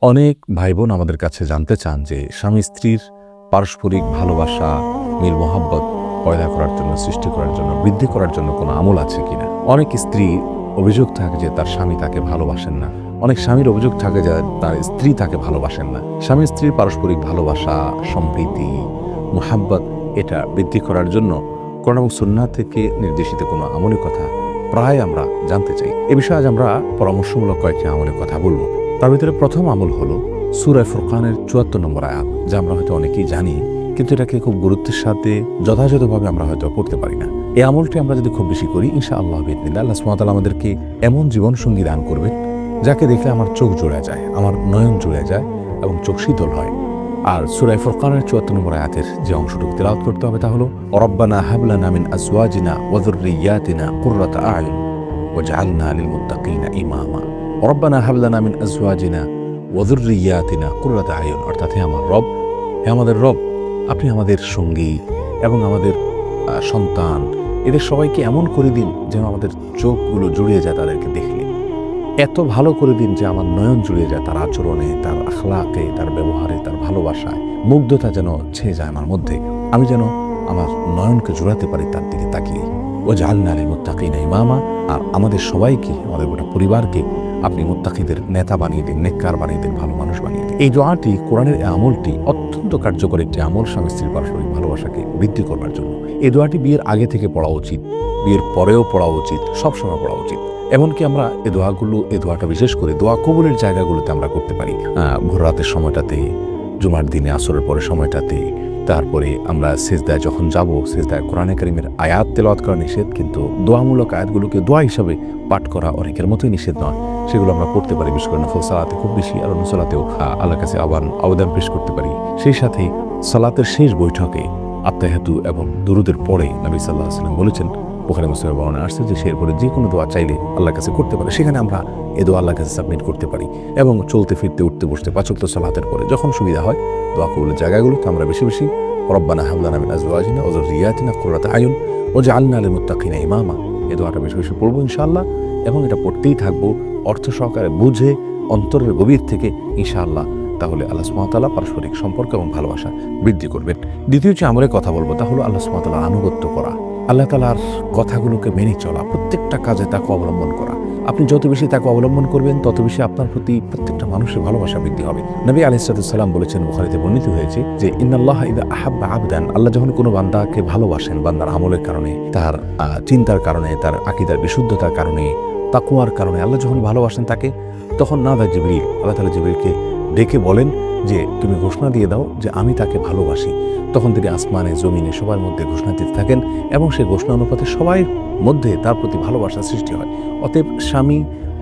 অনেক ভাই বোন আমাদের কাছে জানতে চান যে স্বামী স্ত্রীর পারস্পরিক ভালোবাসা, মিল মোহাব্বত পয়দা করার জন্য, সৃষ্টি করার জন্য, বৃদ্ধি করার জন্য কোনো আমল আছে কিনা। অনেক স্ত্রী অভিযোগ থাকে যে তার স্বামী তাকে ভালোবাসেন না। অনেক স্বামীর অভিযোগ থাকে যে তার স্ত্রী তাকে ভালোবাসেন না। স্বামী স্ত্রীর পারস্পরিক ভালোবাসা, সম্প্রীতি, মোহাব্বত এটা বৃদ্ধি করার জন্য কোরআন এবং সুন্নাহ থেকে নির্দেশিত কোনো আমলের কথা প্রায় আমরা জানতে চাই। এ বিষয়ে আজ আমরা পরামর্শমূলক কয়েকটি আমলের কথা বলবো। তার ভিতরে প্রথম আমল হলো সূরা ফুরকানের ৭৪ নম্বর আয়াত, যা আমরা হয়তো অনেকেই জানি, কিন্তু এটাকে খুব গুরুত্বের সাথে যথাযথভাবে আমরা হয়তো পড়তে পারি না। এই আমলটি আমরা যদি খুব বেশি করি, ইনশাআল্লাহ বিইذনিল্লাহ আল্লাহ সুবহানাহু ওয়া তাআলা আমাদেরকে এমন জীবনসঙ্গী দান করবেন যাকে দেখলে আমার চোখ জুড়ে যায়, আমার নয়ন জুড়ে যায় এবং চোখ শীতল হয়। আর সূরা ফুরকানের ৭৪ নম্বর আয়াতের যে অংশটুকু তিলাওয়াত করতে হবে তা হলো রব্বানা হাব লানা মিন আজওয়াজিনা ওয়া যুররিয়াতিনা কুররাতা আ'য়ুন ওয়াজআলনা লিল মুত্তাকিনা ইমামা। রব্বানা হাব লানা মিন আজওয়াজিনা ওয়া যুররিয়াতিনা কুররাতা আ'য়ুন, অর্থাৎ হে আমার রব, হে আমাদের রব, আপনি আমাদের সঙ্গী এবং আমাদের সন্তান এদের সবাইকে এমন করে দিন যেন আমাদের চোখগুলো জুড়িয়ে যায় তাদেরকে দেখলে। এত ভালো করে দিন যে আমার নয়ন জুড়িয়ে যায় তার আচরণে, তার আখলাকে, তার ব্যবহারে, তার ভালোবাসায়। মুগ্ধতা যেন ছেয়ে যায় আমার মধ্যে, আমি যেন আমার নয়নকে জোড়াতে পারি তার দিকে তাকিয়ে। ওয়াজআলনা লিল মুত্তাকিনা ইমামা, আর আমাদের সবাইকে, আমাদের গোটা পরিবারকে আপনি মুত্তাকিদের নেতা বানিয়ে দিন, নেককার বানিয়ে দিন, ভালো মানুষ বানিয়ে দিন। এই দোয়াটি, কোরআনের এই আমলটি অত্যন্ত কার্যকর একটি আমল স্বামী স্ত্রীর পারস্পরিক ভালোবাসাকে বৃদ্ধি করবার জন্য। এই দোয়াটি বিয়ের আগে থেকে পড়া উচিত, বিয়ের পরেও পড়া উচিত, সবসময় পড়া উচিত। এমনকি আমরা এই দোয়াটা বিশেষ করে দোয়া কবুলের জায়গাগুলোতে আমরা করতে পারি। ভোর রাতের সময়টাতে, জুমার দিনে আসরের পরে সময়টাতে, তারপরে আমরা সিজদায় যখন যাব, সিজদায় কোরআনে কারীমের আয়াত তেলাওয়াত করা নিষেধ, কিন্তু দোয়ামূলক আয়াতগুলোকে দোয়া হিসাবে পাঠ করা অনেকের মতোই নিষেধ নয়। সেগুলো আমরা করতে পারি, বিশেষ করে নফল সালাতে খুব বেশি, আর অন্য সালাতেও আল্লাহর কাছে আবেদন পেশ করতে পারি। সেই সাথে সালাতের শেষ বৈঠকে আত্তাহিয়াতু এবং দুরুদের পরে নবী সাল্লাল্লাহু আলাইহি ওয়াসাল্লাম বলেছেন, বুখারী মুসলিমে বর্ণনা আসছে যে সে এরপরে যে কোনো দোয়া চাইলে আল্লাহর কাছে করতে পারে। সেখানে আমরা এ দোয়া আল্লাহর কাছে সাবমিট করতে পারি এবং চলতে ফিরতে, উঠতে বসতে, পাঁচ ওয়াক্ত সালাতের পরে যখন সুবিধা হয় দোয়া কবুলের জায়গাগুলোতে আমরা বেশি বেশি রব্বানা হাব লানা মিন আজওয়াজিনা ওয়া যুররিয়াতিনা কুররাতা আ'য়ুন ওয়াজআলনা লিল মুত্তাকিনা ইমামা, এই দোয়াটা বেশি বেশি পড়বো ইনশাআল্লাহ, এবং এটা পড়তেই থাকবো অর্থ সহকারে, বুঝে, অন্তরের গভীর থেকে ইনশাআল্লাহ। তাহলে আল্লাহ সুবহানাহু ওয়া তাআলা পারস্পরিক সম্পর্ক এবং ভালোবাসা বৃদ্ধি করবেন। দ্বিতীয় যে আমলের কথা বলবো তা হলো আল্লাহ সুবহানাহু ওয়া তাআলার আনুগত্য করা, আল্লাহ তাআলার কথাগুলোকে মেনে চলা, প্রত্যেকটা কাজে তাকে অবলম্বন করা। আপনি যত বেশি তাকে অবলম্বন করবেন তত বেশি আপনার প্রতি প্রত্যেকটা মানুষের ভালোবাসা বৃদ্ধি হবে। নবী আলাইহিস সালাম বলেছেন, বুখারীতে বর্ণিত হয়েছে যে ইন্নাল্লাহা ইযা আহাব্বা আবদান, আল্লাহ যখন কোনো বান্দাকে ভালোবাসেন, বান্দার আমলের কারণে, তার চিন্তার কারণে, তার আকীদার বিশুদ্ধতার কারণে, তাকওয়ার কারণে আল্লাহ যখন ভালোবাসেন তাকে, তখন নাদা জিবরিল, আল্লাহ তাআলা জিবরিলকে ডেকে বলেন যে তুমি ঘোষণা দিয়ে দাও যে আমি তাকে ভালোবাসি। তখন তিনি আসমানে, জমিনে সবার মধ্যে ঘোষণা দিতে থাকেন এবং সেই ঘোষণা অনুপাতে সবাই মধ্যে তার প্রতি ভালোবাসা সৃষ্টি হয়। অতএব স্বামী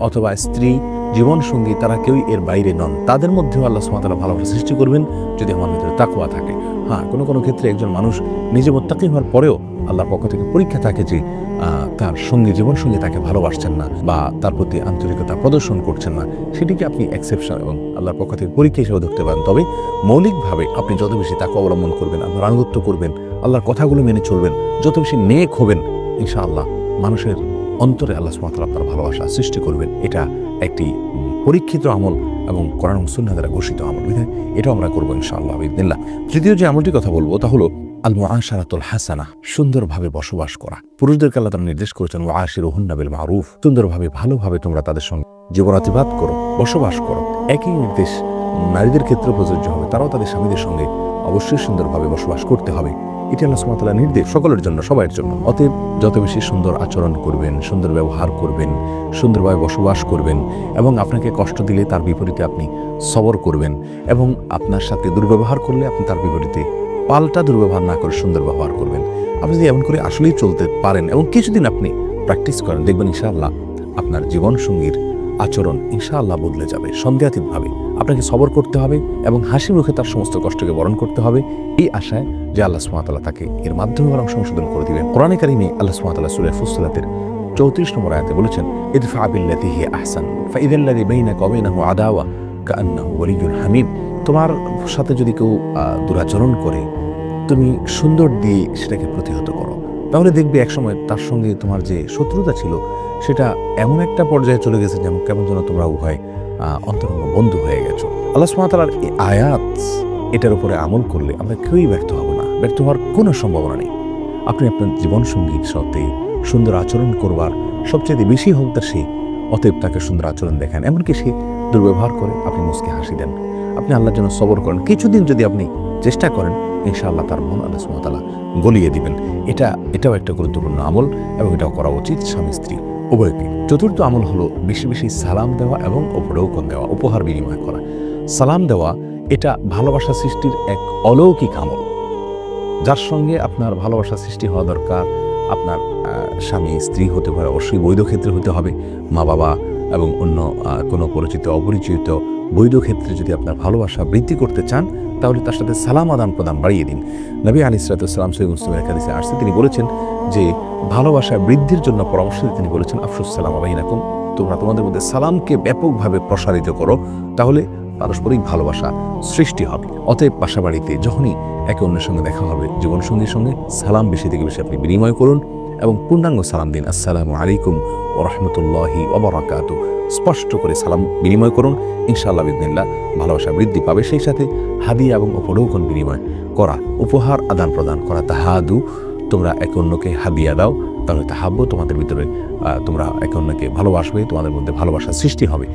অথবা স্ত্রী, জীবনসঙ্গী, তারা কেউই এর বাইরে নন। তাদের মধ্যেও আল্লাহ সুবহানাহু ওয়া তাআলা ভালোবাসা সৃষ্টি করবেন যদি আমার ভিতরে তাকওয়া থাকে। হ্যাঁ, কোনো কোনো ক্ষেত্রে একজন মানুষ নিজে মুত্তাকী হওয়ার পরেও আল্লাহর পক্ষ থেকে পরীক্ষা থাকে যে তার সঙ্গী, জীবনসঙ্গী তাকে ভালোবাসছেন না বা তার প্রতি আন্তরিকতা প্রদর্শন করছেন না, সেটিকে আপনি এক্সেপশন এবং আল্লাহর পক্ষ থেকে পরীক্ষা হিসেবে ধরতে পারেন। তবে মৌলিকভাবে আপনি যত বেশি তাকে অবলম্বন করবেন, আল্লাহর আনুগত্য করবেন, আল্লাহর কথাগুলো মেনে চলবেন, যত বেশি নেক হবেন, ইনশাআল্লাহ মানুষের অন্তরে আল্লাহ সুবহানাহু ওয়া তাআলা আপনার ভালোবাসা সৃষ্টি করবেন। এটা একটি পরীক্ষিত আমল এবং কোরআন ও সুন্নাহ দ্বারা ঘোষিত আমল, বিধায় এটাও আমরা করবো ইনশাআল্লাহ বিইذনিল্লাহ। তৃতীয় যে আমলটির কথা বলবো তা হলো আল মুআশারাতুল হাসানা, সুন্দরভাবে বসবাস করা। পুরুষদেরকে আল্লাহ তাআলা নির্দেশ করেছেন ওয়াশিরুহুন্না বিল মারুফ, সুন্দরভাবে, ভালোভাবে তোমরা তাদের সঙ্গে জীবনাতিবাদ করো, বসবাস করো। একই নির্দেশ নারীদের ক্ষেত্রে প্রযোজ্য হবে, তারাও তাদের স্বামীদের সঙ্গে অবশ্যই সুন্দরভাবে বসবাস করতে হবে। এটি আল্লাহ সুবহানাহু ওয়া তাআলার নির্দেশ সকলের জন্য, সবার জন্য। অতএব যত বেশি সুন্দর আচরণ করবেন, সুন্দর ব্যবহার করবেন, সুন্দরভাবে বসবাস করবেন এবং আপনাকে কষ্ট দিলে তার বিপরীতে আপনি সবর করবেন, এবং আপনার সাথে দুর্ব্যবহার করলে আপনি তার বিপরীতে পাল্টা দুর্ব্যবহার না করে সুন্দর ব্যবহার করবেন। আপনি যদি এমন করে আসলেই চলতে পারেন এবং কিছুদিন আপনি প্র্যাকটিস করেন, দেখবেন ইনশাআল্লাহ আপনার জীবনসঙ্গীর আচরণ ইনশাআল্লাহ বদলে যাবে। সন্দেহাতীতভাবে আপনাকে সবর করতে হবে এবং হাসি মুখে তার সমস্ত কষ্টকে বরণ করতে হবে, এই আশায় যে আল্লাহ সুবহানাহু ওয়া তাআলা তাকে এর মাধ্যমে বরং সংশোধন করে দিবেন। কোরআনে কারীমে আল্লাহ সুবহানাহু ওয়া তাআলা সূরা ফুসসিলাতের 34 নম্বর আয়াতে বলেছেন, ইদফা বিল্লাতি হিয়া আহসান ফাইযাল্লাযী বাইনাকা ওয়া বাইনাহু আদাওয়া কাআন্নাহু ওয়ালিয়্যুন হামীম। তোমার সাথে যদি কেউ দুরাচরণ করে, তুমি সুন্দর দিয়ে সেটাকে প্রতিহত করো, তাহলে দেখবে একসময় তার সঙ্গে তোমার যে শত্রুতা ছিল সেটা এমন একটা পর্যায়ে চলে গেছে যেমন কেমন যেন তোমরা উভয় অন্তরঙ্গ বন্ধু হয়ে গেছো। আল্লাহ সুবহানাহু ওয়া তাআলার এই আয়াত, এটার উপরে আমল করলে আমরা কেউই ব্যর্থ হব না, ব্যর্থ হওয়ার কোনো সম্ভাবনা নেই। আপনি আপনার জীবনসঙ্গীর সাথে সুন্দর আচরণ করবার সবচেয়ে বেশি হকদাসী, অতএব তাকে সুন্দর আচরণ দেখান। এমনকি সে দুর্ব্যবহার করে আপনি মুচকি হাসি দেন, আপনি আল্লাহর জন্য সবর করেন। কিছুদিন যদি আপনি চেষ্টা করেন, ইনশাআল্লাহ তার মন আল্লাহ সুবহানাহু ওয়া তাআলা গলিয়ে দিবেন। এটাও একটা গুরুত্বপূর্ণ আমল এবং এটাও করা উচিত স্বামী স্ত্রী উভয়কে। চতুর্থ আমল হলো বেশি বেশি সালাম দেওয়া এবং উপঢৌকন দেওয়া, উপহার বিনিময় করা। সালাম দেওয়া এটা ভালোবাসা সৃষ্টির এক অলৌকিক আমল। যার সঙ্গে আপনার ভালোবাসা সৃষ্টি হওয়া দরকার, আপনার স্বামী স্ত্রী হতে পারে, অবশ্যই বৈধ ক্ষেত্রে হতে হবে, মা বাবা এবং অন্য কোনো পরিচিত অপরিচিত বৈধ ক্ষেত্রে যদি আপনার ভালোবাসা বৃদ্ধি করতে চান, তাহলে তার সাথে সালাম আদান প্রদান বাড়িয়ে দিন। নবী আলাইহিস সালাম সহিহ মুসলিমের হাদিসে আসছে, তিনি বলেছেন যে ভালোবাসা বৃদ্ধির জন্য পরামর্শ দিয়ে তিনি বলেছেন, আফশুস সালাম বাইনাকুম, তোমরা তোমাদের মধ্যে সালামকে ব্যাপকভাবে প্রসারিত করো, তাহলে পারস্পরিক ভালোবাসা সৃষ্টি হবে। অতএব বাসা বাড়িতে যখনই একে অন্যের সঙ্গে দেখা হবে, জীবনসঙ্গীর সঙ্গে সালাম বেশি থেকে বেশি আপনি বিনিময় করুন এবং পূর্ণাঙ্গ সালাম দিন। আসসালামু আলাইকুম ওয়া রাহমাতুল্লাহি ওয়া বারাকাতুহু, স্পষ্ট করে সালাম বিনিময় করুন। ইনশাআল্লাহ বিইذনিল্লাহ ভালোবাসা বৃদ্ধি পাবে। সেই সাথে হাদিয়া এবং উপঢৌকন বিনিময় করা, উপহার আদান প্রদান করা। তাহাদু, তোমরা একে অন্যকে হাদিয়া দাও, তাহলে তাহাব্বু, তোমাদের ভিতরে তোমরা একে অন্যকে ভালোবাসবে, তোমাদের মধ্যে ভালোবাসা সৃষ্টি হবে।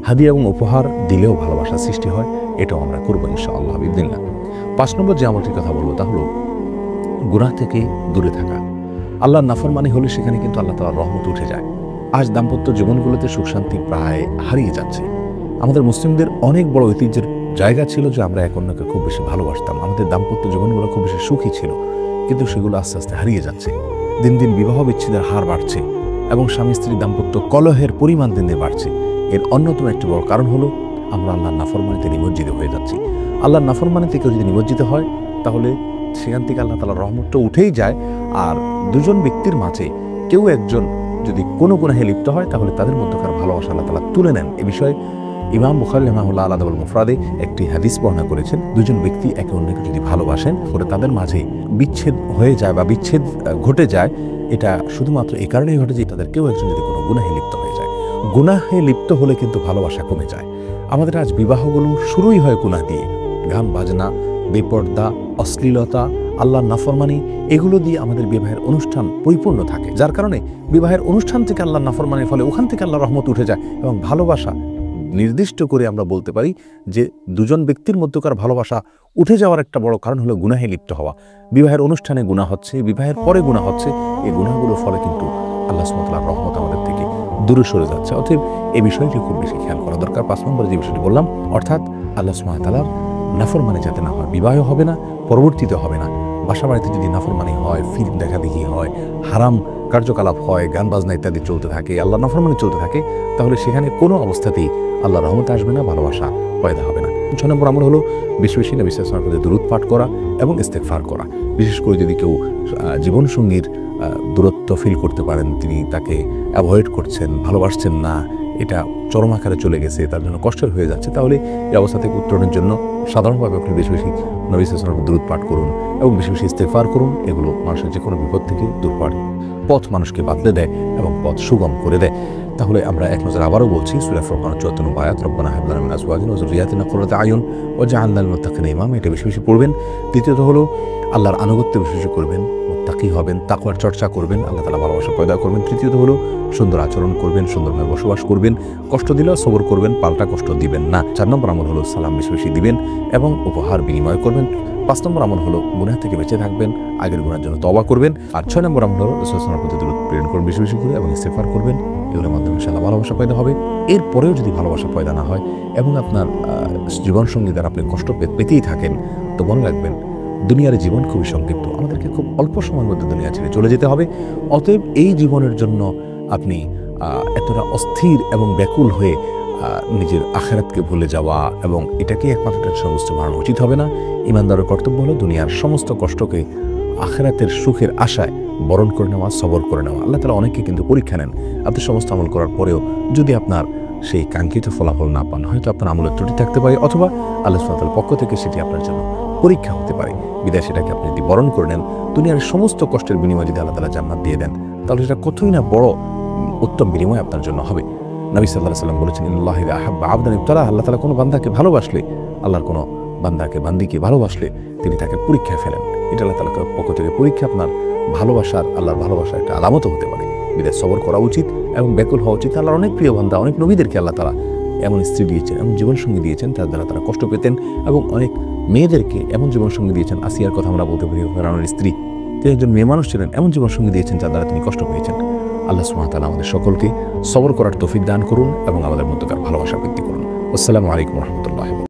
হাদিয়া এবং উপহার দিলেও ভালোবাসা সৃষ্টি হয়, এটাও আমরা করবো ইনশাআল্লাহ বিইذনিল্লাহ। 5 নম্বর যে আমলটির কথা বলবো তা হলো গুনাহ থেকে দূরে থাকা। আল্লাহর নাফরমানি হলে সেখানে কিন্তু আল্লাহ তাআলার রহমত উঠে যায়। আজ দাম্পত্য জীবনগুলোতে সুখ শান্তি প্রায় হারিয়ে যাচ্ছে। আমাদের মুসলিমদের অনেক বড় ঐতিহ্যের জায়গা ছিল যে আমরা এক অন্যকে খুব বেশি ভালোবাসতাম, আমাদের দাম্পত্য জীবনগুলো খুব বেশি সুখী ছিল, কিন্তু সেগুলো আস্তে আস্তে হারিয়ে যাচ্ছে। দিন দিন বিবাহ বিচ্ছেদের হার বাড়ছে এবং স্বামী স্ত্রীর দাম্পত্য কলহের পরিমাণ দিন দিন বাড়ছে। এর অন্যতম একটি বড় কারণ হলো আমরা আল্লাহর নাফরমানিতে নিমজ্জিত হয়ে যাচ্ছি। আল্লাহর নাফরমানিতে কেউ যদি নিমজ্জিত হয়, তাহলে সেখান থেকে আল্লাহ তাআলার রহমতটা উঠেই যায়। আর দুজন ব্যক্তির মাঝে কেউ একজন যদি কোনো গুনাহে লিপ্ত হয়, তাহলে তাদের মধ্যকার ভালোবাসা আল্লাহ তাআলা তুলে নেন। এ বিষয়ে ইমাম বুখারী রাহিমাহুল্লাহ আল-আদাবুল মুফরাদে একটি হাদিস বর্ণনা করেছেন, দুজন ব্যক্তি একে অন্যকে যদি ভালোবাসেন, পরে তাদের মাঝে বিচ্ছেদ হয়ে যায় বা বিচ্ছেদ ঘটে যায়, এটা শুধুমাত্র এই কারণেই ঘটে যে তাদের কেউ একজন যদি কোনো গুনাহে লিপ্ত হয়ে যায়। গুনাহে লিপ্ত হলে কিন্তু ভালোবাসা কমে যায়। আমাদের আজ বিবাহগুলো শুরুই হয় গুনাহ দিয়ে, গান বাজনা, বেপর্দা, অশ্লীলতা, আল্লাহর নাফরমানি, এগুলো দিয়ে আমাদের বিবাহের অনুষ্ঠান পরিপূর্ণ থাকে। যার কারণে বিবাহের অনুষ্ঠান থেকে আল্লাহর নাফরমানির ফলে ওখান থেকে আল্লাহর রহমত উঠে যায় এবং ভালোবাসা নির্দিষ্ট করে আমরা বলতে পারি যে দুজন ব্যক্তির মধ্যকার ভালোবাসা উঠে যাওয়ার একটা বড় কারণ হলো গুনাহে লিপ্ত হওয়া। বিবাহের অনুষ্ঠানে গুনাহ হচ্ছে, বিবাহের পরে গুনাহ হচ্ছে, এই গুনাহগুলোর ফলে কিন্তু আল্লাহ সুবহানাহু ওয়া তাআলার রহমত আমাদের থেকে দূরে সরে যাচ্ছে। অতএব এই বিষয়টি খুব বেশি খেয়াল করা দরকার। 5 নম্বরে যে বিষয়টি বললাম, অর্থাৎ আল্লাহ সুবহানাহু ওয়া তাআলার নাফরমানি যাতে না হয়, বিবাহ হবে না, পরবর্তীতে হবে না। বাসা বাড়িতে যদি নাফরমানি হয়, ফিল্ম দেখাদেখি হয়, হারাম কার্যকলাপ হয়, গান বাজনা ইত্যাদি চলতে থাকে, আল্লাহ নাফরমানি চলতে থাকে, তাহলে সেখানে কোনো অবস্থাতেই আল্লাহর রহমত আসবে না, ভালোবাসা পয়দা হবে না। 6 নম্বর আমল হলো বেশি বেশি নবী সাল্লাল্লাহু আলাইহি ওয়াসাল্লামের প্রতি দরুদ পাঠ করা এবং ইস্তেগফার করা। বিশেষ করে যদি কেউ জীবনসঙ্গীর দূরত্ব ফিল করতে পারেন, তিনি তাকে অ্যাভয়েড করছেন, ভালোবাসছেন না, এটা চরম আকারে চলে গেছে, তার জন্য কষ্টের হয়ে যাচ্ছে, তাহলে এই অবস্থা থেকে উত্তরণের জন্য সাধারণভাবে আপনি বেশি বেশি নবী সাল্লাল্লাহু আলাইহি ওয়াসাল্লামের দরুদ পাঠ করুন এবং বেশি বেশি ইস্তেগফার করুন। এগুলো মানুষের যে কোনো বিপদ থেকে দূর করে, পথ মানুষকে বাতলে দেয় এবং পথ সুগম করে দেয়। তাহলে আমরা এক নজর আবারও বলছি, সূরা ফুরকান 74 নম্বর আয়াত, রব্বানা হাব লানা মিন আজওয়াজিনা ওয়া যুররিয়াতিনা কুররাতা আয়ুন ওয়াজআলনা লিল মুত্তাকিনা ইমামা, এটা বেশি বেশি পড়বেন। দ্বিতীয়ত হলো আল্লাহর আনুগত্য বেশি বেশি করবেন, মুত্তাকি হবেন, তাকওয়ার চর্চা করবেন, আল্লাহ তাআলা ভালোবাসা পয়দা করবেন। তৃতীয়ত হলো সুন্দর আচরণ করবেন, সুন্দরভাবে বসবাস করবেন, কষ্ট দিলেও সবর করবেন, পাল্টা কষ্ট দিবেন না। 4 নম্বর আমল হলো সালাম বেশি বেশি দিবেন এবং উপহার বিনিময় করবেন। 5 নম্বর আমল হলো গুনাহ থেকে বেঁচে থাকবেন, আগের গুনাহের জন্য তওবা করবেন। আর 6 নম্বর আমল হলো রাসূল সাল্লাল্লাহু আলাইহি ওয়াসাল্লামের প্রতি দরুদ প্রেরণ করবেন বেশি বেশি করে এবং ইস্তেগফার করবেন। এগুলোর মাধ্যমে ইনশাআল্লাহ ভালোবাসা পয়দা হবে। এরপরেও যদি ভালোবাসা পয়দা না হয় এবং আপনার জীবনসঙ্গী দ্বারা আপনি কষ্ট পেতেই থাকেন, তো মনে রাখবেন দুনিয়ার জীবন খুবই সংক্ষিপ্ত, আমাদেরকে খুব অল্প সময়ের মধ্যে দুনিয়া ছেড়ে চলে যেতে হবে। অতএব এই জীবনের জন্য আপনি এতটা অস্থির এবং ব্যাকুল হয়ে নিজের আখিরাতকে ভুলে যাওয়া এবং এটাকে একমাত্র টেনশন বুঝতে বাড়ানো উচিত হবে না। ইমানদারের কর্তব্য হলো দুনিয়ার সমস্ত কষ্টকে আখিরাতের সুখের আশায় বরণ করে নেওয়া, সবর করে নেওয়া। আল্লাহ তাআলা অনেককে কিন্তু পরীক্ষা নেন। আপনি সমস্ত আমল করার পরেও যদি আপনার সেই কাঙ্ক্ষিত ফলাফল না পান, হয়তো আপনার আমলের ত্রুটি থাকতে পারে, অথবা আল্লাহ সুবহানাহু ওয়া তাআলার পক্ষ থেকে সেটি আপনার জন্য পরীক্ষা হতে পারে। বিদায় সেটাকে আপনি যদি বরণ করে নেন, দুনিয়ার সমস্ত কষ্টের বিনিময়ে যদি আল্লাহ তাআলা জান্নাত দিয়ে দেন, তাহলে সেটা কতই না বড় উত্তম বিনিময় আপনার জন্য হবে। নবী সাল্লাল্লাহু আলাইহি ওয়াসাল্লাম বলেছেন, ইন্নাল্লাহা ইযা আহাব্বা আবদান ইবতালাহ, আল্লাহ তাআলা কোনো বান্দাকে ভালোবাসলে, আল্লাহর কোনো বান্দিকে ভালোবাসলে তিনি তাকে পরীক্ষায় ফেলেন। এটা আল্লাহ তাআলার পক্ষ থেকে পরীক্ষা, আপনার ভালোবাসার, আল্লাহর ভালোবাসার একটা আলামতও হতে পারে। বিধায় সবর করা উচিত এবং ব্যাকুল হওয়া উচিত। আল্লাহর অনেক প্রিয় বান্দা, অনেক নবীদেরকে আল্লাহ তাআলা এমন স্ত্রী দিয়েছেন, এমন জীবনসঙ্গী দিয়েছেন তার দ্বারা তারা কষ্ট পেতেন, এবং অনেক মেয়েদেরকে এমন জীবনসঙ্গী দিয়েছেন। আসিয়ার কথা আমরা বলতে পারি, ফেরাউনের স্ত্রী, তিনি একজন মেয়ে মানুষ ছিলেন, এমন জীবনসঙ্গী দিয়েছেন যার দ্বারা তিনি কষ্ট পেয়েছেন। আল্লাহ সুবহানাহু ওয়া তাআলা আমাদের সকলকে সবর করার তৌফিক দান করুন এবং আমাদের মধ্যকার ভালোবাসা বৃদ্ধি করুন। আসসালামু আলাইকুম ওয়া রাহমাতুল্লাহি।